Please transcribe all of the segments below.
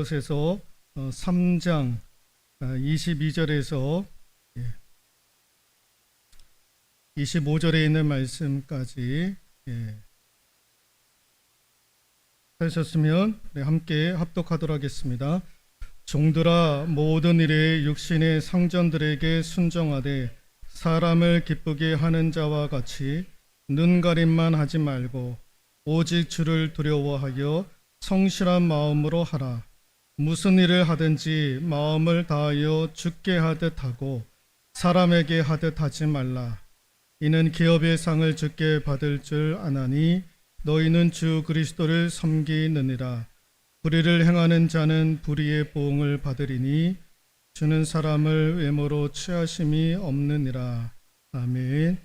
골로새서 3장 22절에서 25절에 있는 말씀까지 하셨으면 함께 합독하도록 하겠습니다. 종들아, 모든 일에 육신의 상전들에게 순종하되 사람을 기쁘게 하는 자와 같이 눈가림만 하지 말고 오직 주를 두려워하여 성실한 마음으로 하라. 무슨 일을 하든지 마음을 다하여 주께 하듯 하고 사람에게 하듯 하지 말라. 이는 기업의 상을 주께 받을 줄 아나니 너희는 주 그리스도를 섬기느니라. 불의를 행하는 자는 불의의 보응을 받으리니 주는 사람을 외모로 취하심이 없느니라. 아멘.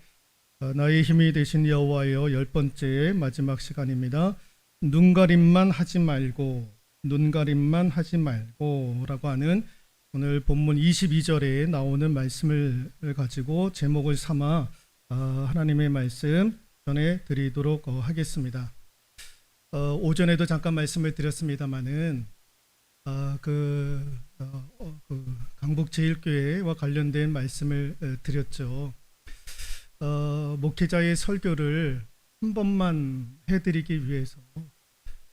나의 힘이 되신 여호와여, 10번째 마지막 시간입니다. 눈가림만 하지 말고, 눈가림만 하지 말고 라고 하는 오늘 본문 22절에 나오는 말씀을 가지고 제목을 삼아 하나님의 말씀 전해드리도록 하겠습니다. 오전에도 잠깐 말씀을 드렸습니다마는 강북제일교회와 관련된 말씀을 드렸죠. 목회자의 설교를 한 번만 해드리기 위해서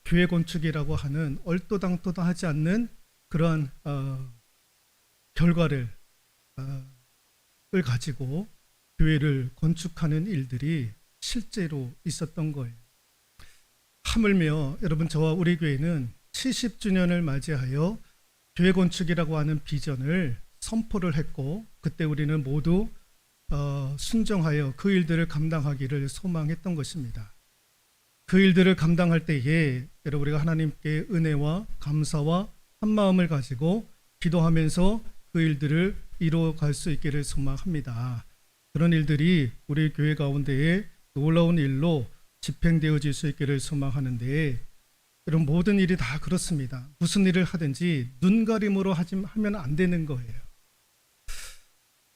교회 건축이라고 하는 얼토당토하지 않는 그러한 결과를 가지고 교회를 건축하는 일들이 실제로 있었던 거예요. 하물며 여러분, 저와 우리 교회는 70주년을 맞이하여 교회 건축이라고 하는 비전을 선포를 했고, 그때 우리는 모두 순종하여 그 일들을 감당하기를 소망했던 것입니다. 그 일들을 감당할 때에 여러분, 우리가 하나님께 은혜와 감사와 한마음을 가지고 기도하면서 그 일들을 이루어갈 수 있기를 소망합니다. 그런 일들이 우리 교회 가운데에 놀라운 일로 집행되어질 수 있기를 소망하는데, 이런 모든 일이 다 그렇습니다. 무슨 일을 하든지 눈가림으로 하면 안 되는 거예요.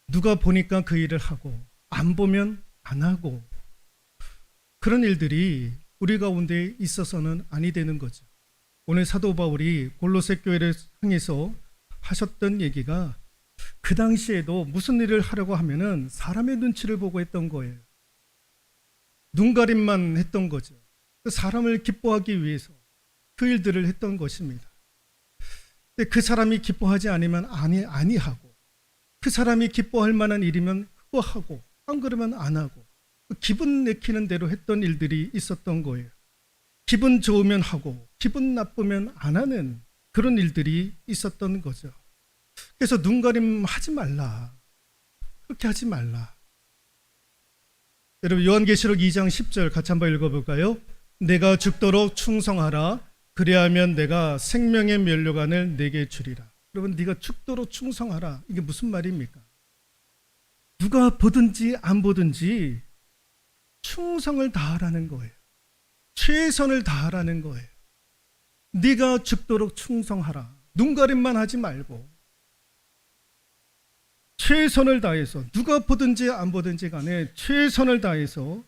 누가 보니까 그 일을 하고, 안 보면 안 하고, 그런 일들이 우리 가운데 있어서는 아니 되는 거죠. 오늘 사도 바울이 골로새 교회를 향해서 하셨던 얘기가, 그 당시에도 무슨 일을 하려고 하면은 사람의 눈치를 보고 했던 거예요. 눈가림만 했던 거죠. 사람을 기뻐하기 위해서 그 일들을 했던 것입니다. 근데 그 사람이 기뻐하지 않으면 아니하고, 그 사람이 기뻐할 만한 일이면 그거 하고, 안 그러면 안 하고, 기분 내키는 대로 했던 일들이 있었던 거예요. 기분 좋으면 하고 기분 나쁘면 안 하는 그런 일들이 있었던 거죠. 그래서 눈가림 하지 말라, 그렇게 하지 말라. 여러분, 요한계시록 2장 10절 같이 한번 읽어볼까요? 내가 죽도록 충성하라. 그리하면 내가 생명의 면류관을 내게 주리라. 여러분, 네가 죽도록 충성하라, 이게 무슨 말입니까? 누가 보든지 안 보든지 충성을 다하라는 거예요. 최선을 다하라는 거예요. 네가 죽도록 충성하라. 눈가림만 하지 말고 최선을 다해서, 누가 보든지 안 보든지 간에 최선을 다해서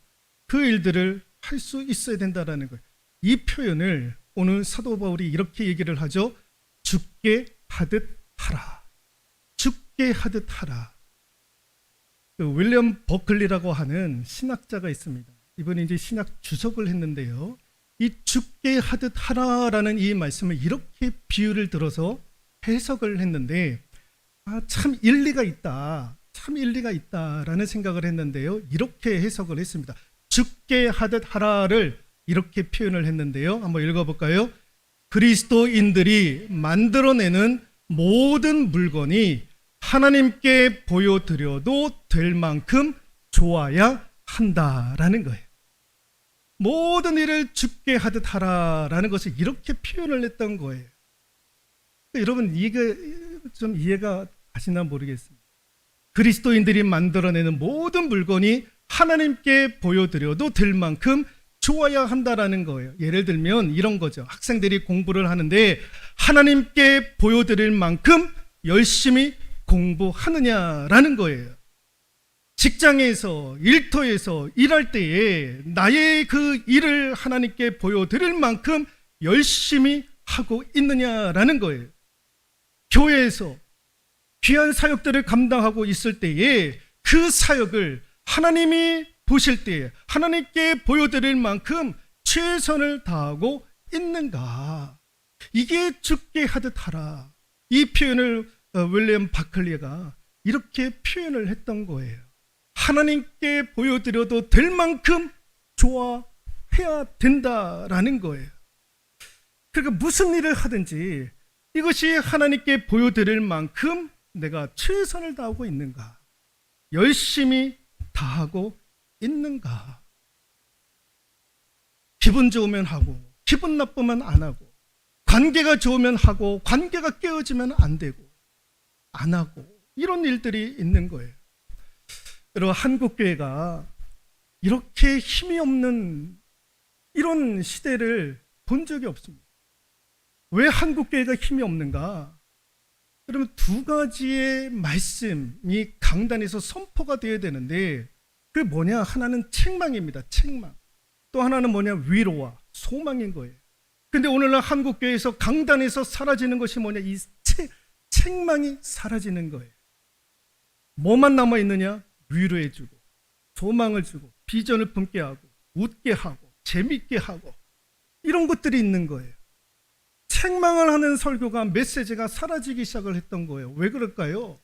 그 일들을 할 수 있어야 된다라는 거예요. 이 표현을 오늘 사도 바울이 이렇게 얘기를 하죠. 죽게 하듯 하라. 죽게 하듯 하라. 윌리엄 버클리라고 하는 신학자가 있습니다. 이번에 이제 신학 주석을 했는데요. 이 죽게 하듯 하라라는 이 말씀을 이렇게 비유를 들어서 해석을 했는데, 참 일리가 있다, 참 일리가 있다라는 생각을 했는데요. 이렇게 해석을 했습니다. 죽게 하듯 하라를 이렇게 표현을 했는데요. 한번 읽어볼까요? 그리스도인들이 만들어내는 모든 물건이 하나님께 보여드려도 될 만큼 좋아야 한다라는 거예요. 모든 일을 죽게 하듯 하라라는 것을 이렇게 표현을 했던 거예요. 여러분, 이게 좀 이해가 가시나 모르겠습니다. 그리스도인들이 만들어내는 모든 물건이 하나님께 보여드려도 될 만큼 좋아야 한다라는 거예요. 예를 들면 이런 거죠. 학생들이 공부를 하는데 하나님께 보여드릴 만큼 열심히 공부하느냐라는 거예요. 직장에서, 일터에서 일할 때에 나의 그 일을 하나님께 보여드릴 만큼 열심히 하고 있느냐라는 거예요. 교회에서 귀한 사역들을 감당하고 있을 때에 그 사역을 하나님이 보실 때에 하나님께 보여드릴 만큼 최선을 다하고 있는가? 이게 죽게 하듯 하라. 이 표현을 윌리엄 바클리가 이렇게 표현을 했던 거예요. 하나님께 보여드려도 될 만큼 좋아해야 된다라는 거예요. 그러니까 무슨 일을 하든지 이것이 하나님께 보여드릴 만큼 내가 최선을 다하고 있는가? 열심히 다하고 있는가? 기분 좋으면 하고 기분 나쁘면 안 하고 관계가 좋으면 하고 관계가 깨어지면 안 되고 안 하고 이런 일들이 있는 거예요. 여러분, 한국교회가 이렇게 힘이 없는 이런 시대를 본 적이 없습니다. 왜 한국교회가 힘이 없는가? 여러분, 두 가지의 말씀이 강단에서 선포가 되어야 되는데 그게 뭐냐? 하나는 책망입니다. 책망. 또 하나는 뭐냐? 위로와 소망인 거예요. 근데 오늘날 한국교회에서 강단에서 사라지는 것이 뭐냐? 이 책망이 사라지는 거예요. 뭐만 남아있느냐? 위로해주고 소망을 주고 비전을 품게 하고 웃게 하고 재밌게 하고 이런 것들이 있는 거예요. 책망을 하는 설교가 메시지가 사라지기 시작을 했던 거예요. 왜 그럴까요?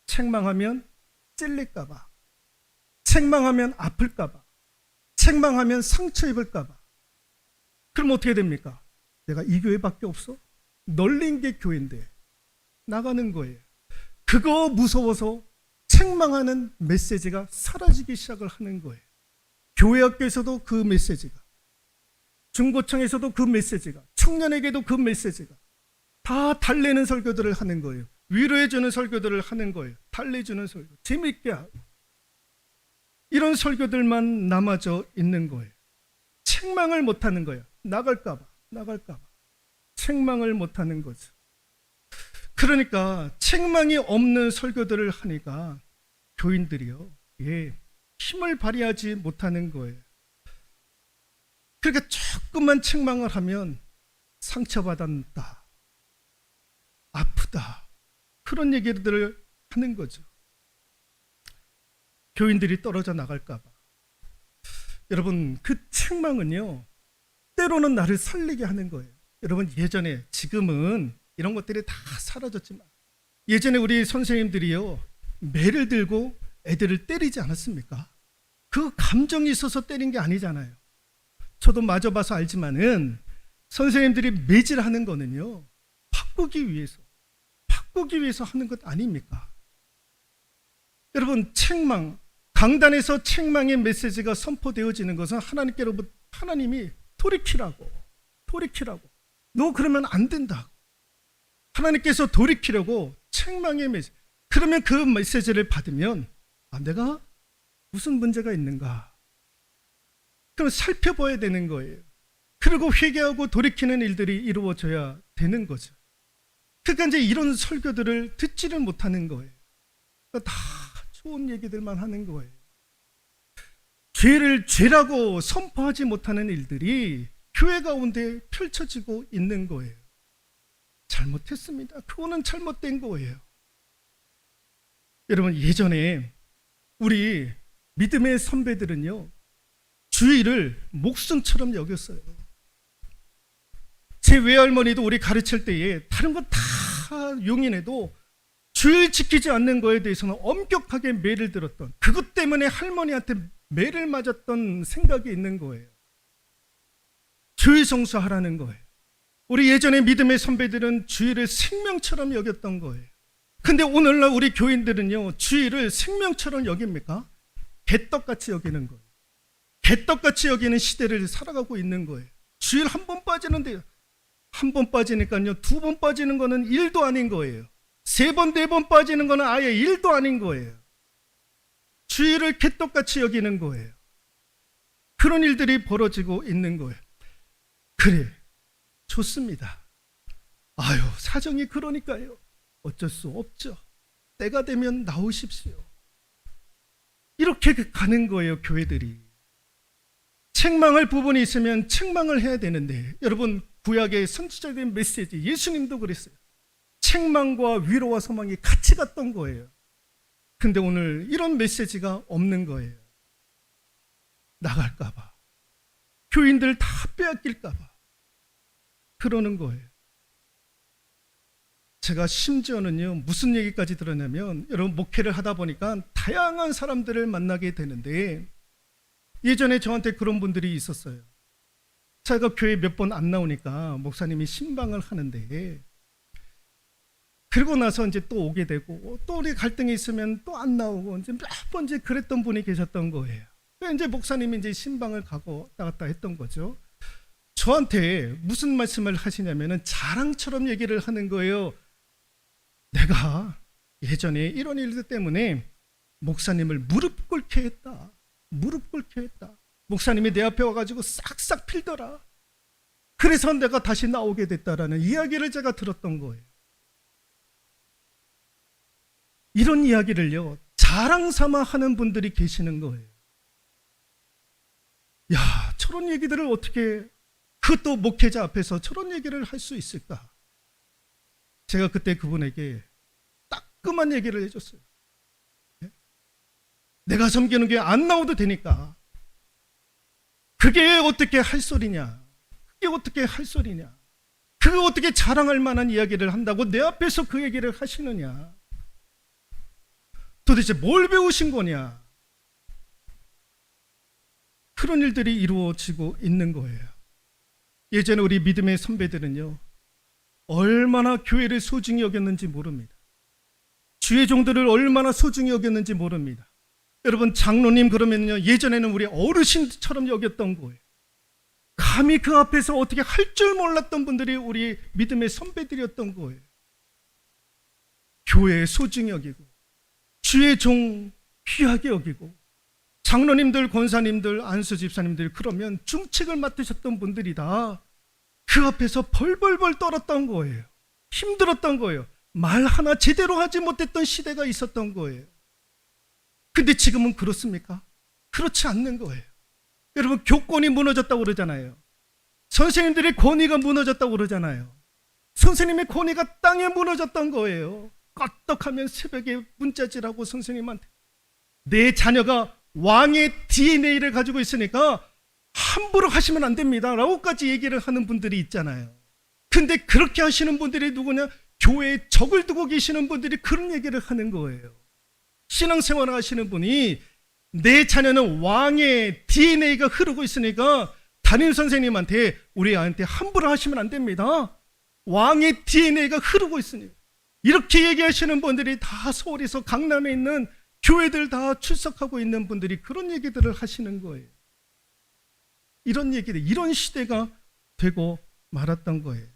책망하면 찔릴까 봐, 책망하면 아플까 봐, 책망하면 상처 입을까 봐. 그럼 어떻게 됩니까? 내가 이 교회밖에 없어? 널린 게 교회인데 나가는 거예요. 그거 무서워서 책망하는 메시지가 사라지기 시작을 하는 거예요. 교회 학교에서도 그 메시지가, 중고청에서도 그 메시지가, 청년에게도 그 메시지가 다 달래는 설교들을 하는 거예요. 위로해주는 설교들을 하는 거예요. 달래주는 설교, 재미있게 하고 이런 설교들만 남아져 있는 거예요. 책망을 못하는 거예요. 나갈까 봐. 책망을 못하는 거죠. 그러니까 책망이 없는 설교들을 하니까 교인들이요, 힘을 발휘하지 못하는 거예요. 그러니까 조금만 책망을 하면 상처받았다, 아프다, 그런 얘기들을 하는 거죠. 교인들이 떨어져 나갈까 봐. 여러분, 그 책망은요, 때로는 나를 살리게 하는 거예요. 여러분, 예전에, 지금은 이런 것들이 다 사라졌지만 예전에 우리 선생님들이요, 매를 들고 애들을 때리지 않았습니까? 그 감정이 있어서 때린 게 아니잖아요. 저도 맞아봐서 알지만은 선생님들이 매질하는 거는요, 바꾸기 위해서 하는 것 아닙니까? 여러분, 책망, 강단에서 책망의 메시지가 선포되어지는 것은 하나님이 돌이키라고 너 그러면 안 된다고 하나님께서 돌이키려고 책망의 메시지. 그러면 그 메시지를 받으면 내가 무슨 문제가 있는가? 그럼 살펴봐야 되는 거예요. 그리고 회개하고 돌이키는 일들이 이루어져야 되는 거죠. 그러니까 이제 이런 설교들을 듣지를 못하는 거예요. 그러니까 다 좋은 얘기들만 하는 거예요. 죄를 죄라고 선포하지 못하는 일들이 교회 가운데 펼쳐지고 있는 거예요. 잘못했습니다. 그거는 잘못된 거예요. 여러분, 예전에 우리 믿음의 선배들은요, 주의를 목숨처럼 여겼어요. 제 외할머니도 우리 가르칠 때에 다른 거 다 용인해도 주의를 지키지 않는 거에 대해서는 엄격하게 매를 들었던, 그것 때문에 할머니한테 매를 맞았던 생각이 있는 거예요. 주의 성수하라는 거예요. 우리 예전에 믿음의 선배들은 주의를 생명처럼 여겼던 거예요. 근데 오늘날 우리 교인들은요, 주의를 생명처럼 여깁니까? 개떡같이 여기는 거예요. 개떡같이 여기는 시대를 살아가고 있는 거예요. 주일 한 번 빠지는데, 한 번 빠지니까요, 두 번 빠지는 거는 일도 아닌 거예요. 세 번, 네 번 빠지는 거는 아예 일도 아닌 거예요. 주일을 개떡같이 여기는 거예요. 그런 일들이 벌어지고 있는 거예요. 그래, 좋습니다. 아유, 사정이 그러니까요. 어쩔 수 없죠. 때가 되면 나오십시오. 이렇게 가는 거예요, 교회들이. 책망할 부분이 있으면 책망을 해야 되는데, 여러분, 구약의 선지자적인 메시지, 예수님도 그랬어요. 책망과 위로와 소망이 같이 갔던 거예요. 근데 오늘 이런 메시지가 없는 거예요. 나갈까봐, 교인들 다 빼앗길까봐 그러는 거예요. 제가 심지어는요, 무슨 얘기까지 들었냐면, 여러분 목회를 하다 보니까 다양한 사람들을 만나게 되는데, 예전에 저한테 그런 분들이 있었어요. 제가 교회 몇 번 안 나오니까 목사님이 신방을 하는데, 그리고 나서 이제 또 오게 되고, 또 우리 갈등이 있으면 또 안 나오고, 이제 몇 번 이제 그랬던 분이 계셨던 거예요. 이제 목사님이 이제 신방을 가고 왔다 갔다 했던 거죠. 저한테 무슨 말씀을 하시냐면은 자랑처럼 얘기를 하는 거예요. 내가 예전에 이런 일들 때문에 목사님을 무릎 꿇게 했다. 무릎 꿇게 했다. 목사님이 내 앞에 와가지고 싹싹 필더라. 그래서 내가 다시 나오게 됐다라는 이야기를 제가 들었던 거예요. 이런 이야기를요, 자랑 삼아 하는 분들이 계시는 거예요. 야, 저런 얘기들을 어떻게, 그것도 목회자 앞에서 저런 얘기를 할 수 있을까? 제가 그때 그분에게 따끔한 얘기를 해줬어요. 내가 섬기는 게 안 나오도 되니까. 그게 어떻게 할 소리냐? 그게 어떻게 할 소리냐? 그게 어떻게 자랑할 만한 이야기를 한다고 내 앞에서 그 얘기를 하시느냐? 도대체 뭘 배우신 거냐? 그런 일들이 이루어지고 있는 거예요. 예전에 우리 믿음의 선배들은요, 얼마나 교회를 소중히 여겼는지 모릅니다. 주의 종들을 얼마나 소중히 여겼는지 모릅니다. 여러분, 장로님 그러면요, 예전에는 우리 어르신처럼 여겼던 거예요. 감히 그 앞에서 어떻게 할 줄 몰랐던 분들이 우리 믿음의 선배들이었던 거예요. 교회에 소중히 여기고, 주의 종 귀하게 여기고, 장로님들, 권사님들, 안수 집사님들, 그러면 중책을 맡으셨던 분들이다. 그 앞에서 벌벌벌 떨었던 거예요. 힘들었던 거예요. 말 하나 제대로 하지 못했던 시대가 있었던 거예요. 근데 지금은 그렇습니까? 그렇지 않는 거예요. 여러분, 교권이 무너졌다고 그러잖아요. 선생님들의 권위가 무너졌다고 그러잖아요. 선생님의 권위가 땅에 무너졌던 거예요. 껐떡하면 새벽에 문자질하고 선생님한테, 내 자녀가 왕의 DNA를 가지고 있으니까 함부로 하시면 안 됩니다 라고까지 얘기를 하는 분들이 있잖아요. 근데 그렇게 하시는 분들이 누구냐? 교회에 적을 두고 계시는 분들이 그런 얘기를 하는 거예요. 신앙생활을 하시는 분이 내 자녀는 왕의 DNA가 흐르고 있으니까 담임 선생님한테, 우리 아이한테 함부로 하시면 안 됩니다. 왕의 DNA가 흐르고 있으니. 이렇게 얘기하시는 분들이 다 서울에서 강남에 있는 교회들 다 출석하고 있는 분들이 그런 얘기들을 하시는 거예요. 이런 얘기들, 이런 시대가 되고 말았던 거예요.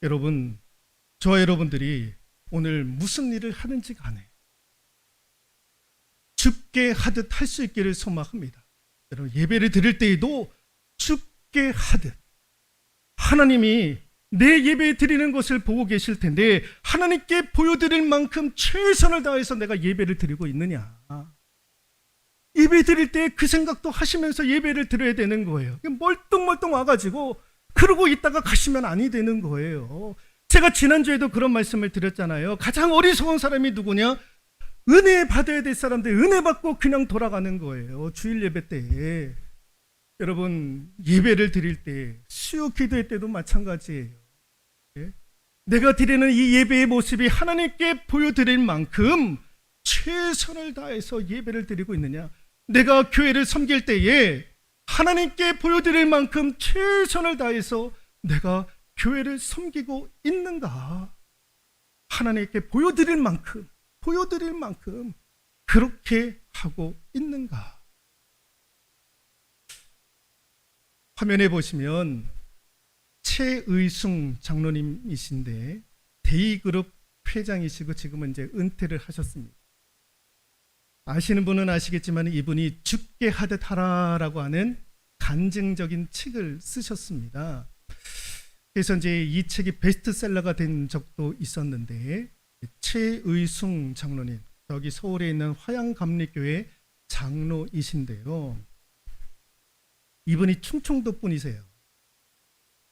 여러분, 저와 여러분들이 오늘 무슨 일을 하는지 간에 줍게 하듯 할 수 있기를 소망합니다. 여러분, 예배를 드릴 때에도 줍게 하듯, 하나님이 내 예배 드리는 것을 보고 계실 텐데 하나님께 보여드릴 만큼 최선을 다해서 내가 예배를 드리고 있느냐. 예배 드릴 때 그 생각도 하시면서 예배를 드려야 되는 거예요. 멀뚱멀뚱 와가지고 그러고 있다가 가시면 아니 되는 거예요. 제가 지난주에도 그런 말씀을 드렸잖아요. 가장 어리석은 사람이 누구냐? 은혜 받아야 될 사람들 은혜 받고 그냥 돌아가는 거예요. 주일 예배 때. 여러분, 예배를 드릴 때, 수요 기도회 때도 마찬가지예요. 예? 내가 드리는 이 예배의 모습이 하나님께 보여드릴 만큼 최선을 다해서 예배를 드리고 있느냐? 내가 교회를 섬길 때에 하나님께 보여드릴 만큼 최선을 다해서 내가 교회를 섬기고 있는가? 하나님께 보여드릴 만큼 그렇게 하고 있는가? 화면에 보시면 최의숭 장로님이신데 데이그룹 회장이시고 지금은 이제 은퇴를 하셨습니다. 아시는 분은 아시겠지만 이분이 죽게 하듯 하라라고 하는 간증적인 책을 쓰셨습니다. 그래서 이제 이 책이 베스트셀러가 된 적도 있었는데, 최의숭 장로님, 여기 서울에 있는 화양감리교회 장로이신데요. 이분이 충청도 분이세요.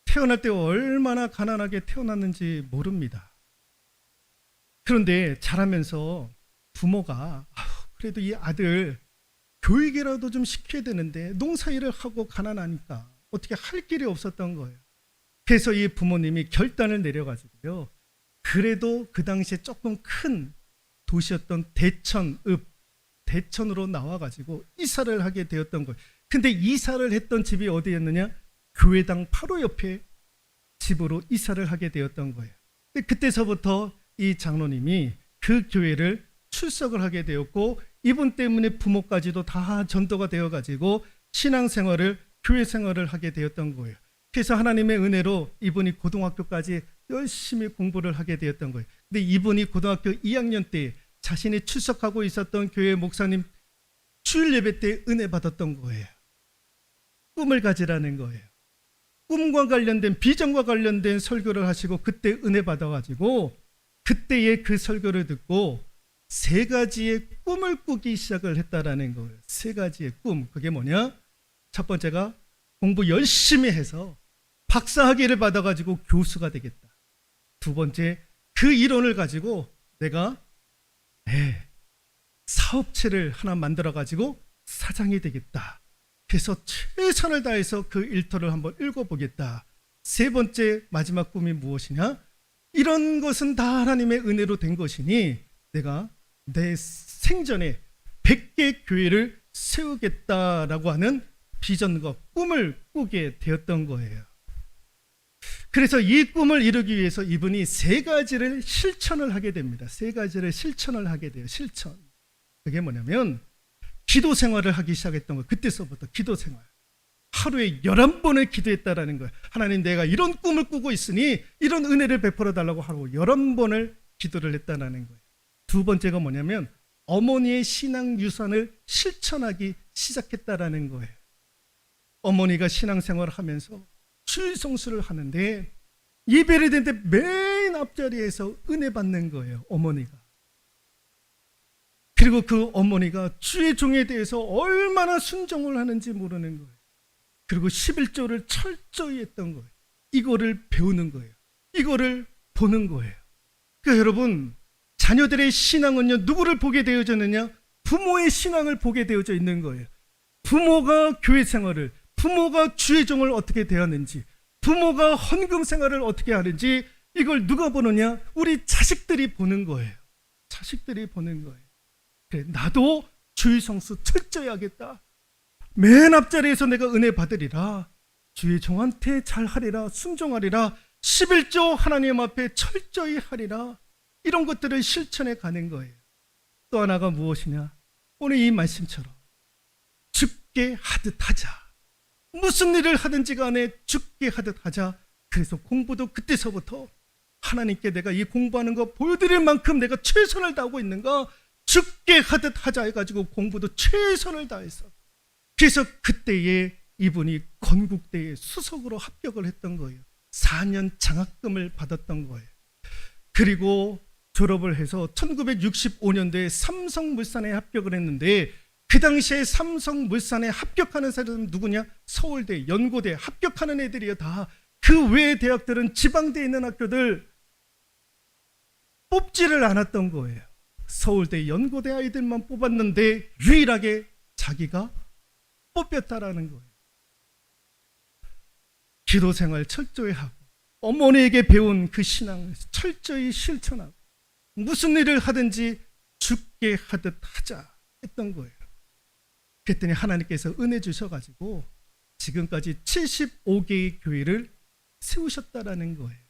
태어날 때 얼마나 가난하게 태어났는지 모릅니다. 그런데 자라면서 부모가 그래도 이 아들 교육이라도 좀 시켜야 되는데 농사일을 하고 가난하니까 어떻게 할 길이 없었던 거예요. 그래서 이 부모님이 결단을 내려가지고요. 그래도 그 당시에 조금 큰 도시였던 대천으로 나와가지고 이사를 하게 되었던 거예요. 근데 이사를 했던 집이 어디였느냐? 교회당 바로 옆에 집으로 이사를 하게 되었던 거예요. 근데 그때서부터 이 장로님이 그 교회를 출석을 하게 되었고, 이분 때문에 부모까지도 다 전도가 되어가지고 신앙생활을, 교회 생활을 하게 되었던 거예요. 그래서 하나님의 은혜로 이분이 고등학교까지 열심히 공부를 하게 되었던 거예요. 근데 이분이 고등학교 2학년 때 자신이 출석하고 있었던 교회 목사님 주일 예배 때 은혜 받았던 거예요. 꿈을 가지라는 거예요. 꿈과 관련된, 비전과 관련된 설교를 하시고 그때 은혜 받아가지고 그때의 그 설교를 듣고 3가지의 꿈을 꾸기 시작을 했다라는 거예요. 3가지의 꿈. 그게 뭐냐? 첫 번째가 공부 열심히 해서 박사학위를 받아가지고 교수가 되겠다. 두 번째, 그 이론을 가지고 내가 사업체를 하나 만들어가지고 사장이 되겠다. 그래서 최선을 다해서 그 일터를 한번 읽어보겠다. 세 번째, 마지막 꿈이 무엇이냐? 이런 것은 다 하나님의 은혜로 된 것이니 내가 내 생전에 100개 교회를 세우겠다라고 하는 비전과 꿈을 꾸게 되었던 거예요. 그래서 이 꿈을 이루기 위해서 이분이 3가지를 실천을 하게 됩니다. 3가지를 실천을 하게 돼요. 실천. 그게 뭐냐면 기도 생활을 하기 시작했던 거예요. 그때서부터 기도 생활. 하루에 11번을 기도했다라는 거예요. 하나님, 내가 이런 꿈을 꾸고 있으니 이런 은혜를 베풀어 달라고 하루 11번을 기도를 했다라는 거예요. 두 번째가 뭐냐면 어머니의 신앙 유산을 실천하기 시작했다라는 거예요. 어머니가 신앙생활을 하면서 주일 성수를 하는데 예배를 드는데 맨 앞자리에서 은혜 받는 거예요. 어머니가. 그리고 그 어머니가 주의 종에 대해서 얼마나 순종을 하는지 모르는 거예요. 그리고 11조를 철저히 했던 거예요. 이거를 배우는 거예요. 이거를 보는 거예요. 그러니까 여러분, 자녀들의 신앙은요, 누구를 보게 되어졌느냐? 부모의 신앙을 보게 되어져 있는 거예요. 부모가 교회 생활을, 부모가 주의 종을 어떻게 대하는지, 부모가 헌금 생활을 어떻게 하는지, 이걸 누가 보느냐? 우리 자식들이 보는 거예요. 자식들이 보는 거예요. 그래, 나도 주의 성수 철저히 하겠다. 맨 앞자리에서 내가 은혜 받으리라. 주의 종한테 잘하리라. 순종하리라. 11조 하나님 앞에 철저히 하리라. 이런 것들을 실천해 가는 거예요. 또 하나가 무엇이냐? 오늘 이 말씀처럼 죽게 하듯 하자. 무슨 일을 하든지 간에 죽게 하듯 하자. 그래서 공부도 그때서부터 하나님께 내가 이 공부하는 거 보여드릴 만큼 내가 최선을 다하고 있는가? 죽게 하듯 하자 해가지고 공부도 최선을 다해서, 그래서 그때에 이분이 건국대에 수석으로 합격을 했던 거예요. 4년 장학금을 받았던 거예요. 그리고 졸업을 해서 1965년도에 삼성물산에 합격을 했는데, 그 당시에 삼성물산에 합격하는 사람은 누구냐? 서울대, 연고대 합격하는 애들이요. 다. 그 외의 대학들은 지방대에 있는 학교들 뽑지를 않았던 거예요. 서울대, 연고대 아이들만 뽑았는데 유일하게 자기가 뽑혔다라는 거예요. 기도 생활 철저히 하고 어머니에게 배운 그 신앙을 철저히 실천하고 무슨 일을 하든지 죽게 하듯 하자 했던 거예요. 그랬더니 하나님께서 은혜 주셔가지고 지금까지 75개의 교회를 세우셨다라는 거예요.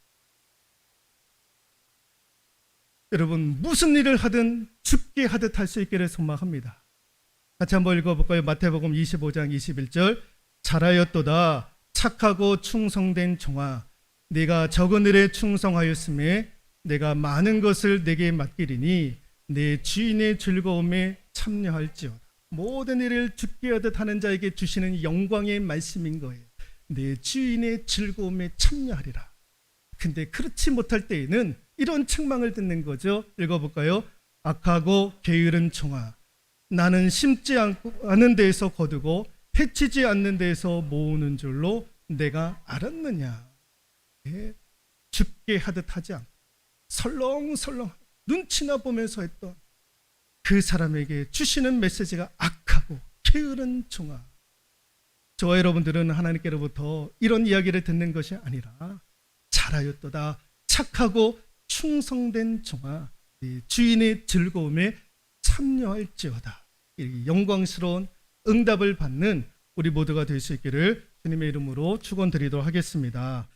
여러분, 무슨 일을 하든 죽게 하듯 할 수 있기를 소망합니다. 같이 한번 읽어볼까요? 마태복음 25장 21절. 잘하였도다 착하고 충성된 종아, 네가 적은 일에 충성하였음에 내가 많은 것을 내게 맡기리니 내 주인의 즐거움에 참여할지어다. 모든 일을 죽게 하듯 하는 자에게 주시는 영광의 말씀인 거예요. 내 주인의 즐거움에 참여하리라. 근데 그렇지 못할 때에는 이런 책망을 듣는 거죠. 읽어볼까요? 악하고 게으른 종아, 나는 심지 않는 데에서 거두고 해치지 않는 데서 모으는 줄로 내가 알았느냐. 예, 죽게 하듯 하지 않고 설렁설렁 눈치나 보면서 했던 그 사람에게 주시는 메시지가 악하고 게으른 종아. 저와 여러분들은 하나님께로부터 이런 이야기를 듣는 것이 아니라 잘하였도다 착하고 충성된 종아, 이 주인의 즐거움에 참여할지어다. 이 영광스러운 응답을 받는 우리 모두가 될 수 있기를 주님의 이름으로 축원드리도록 하겠습니다.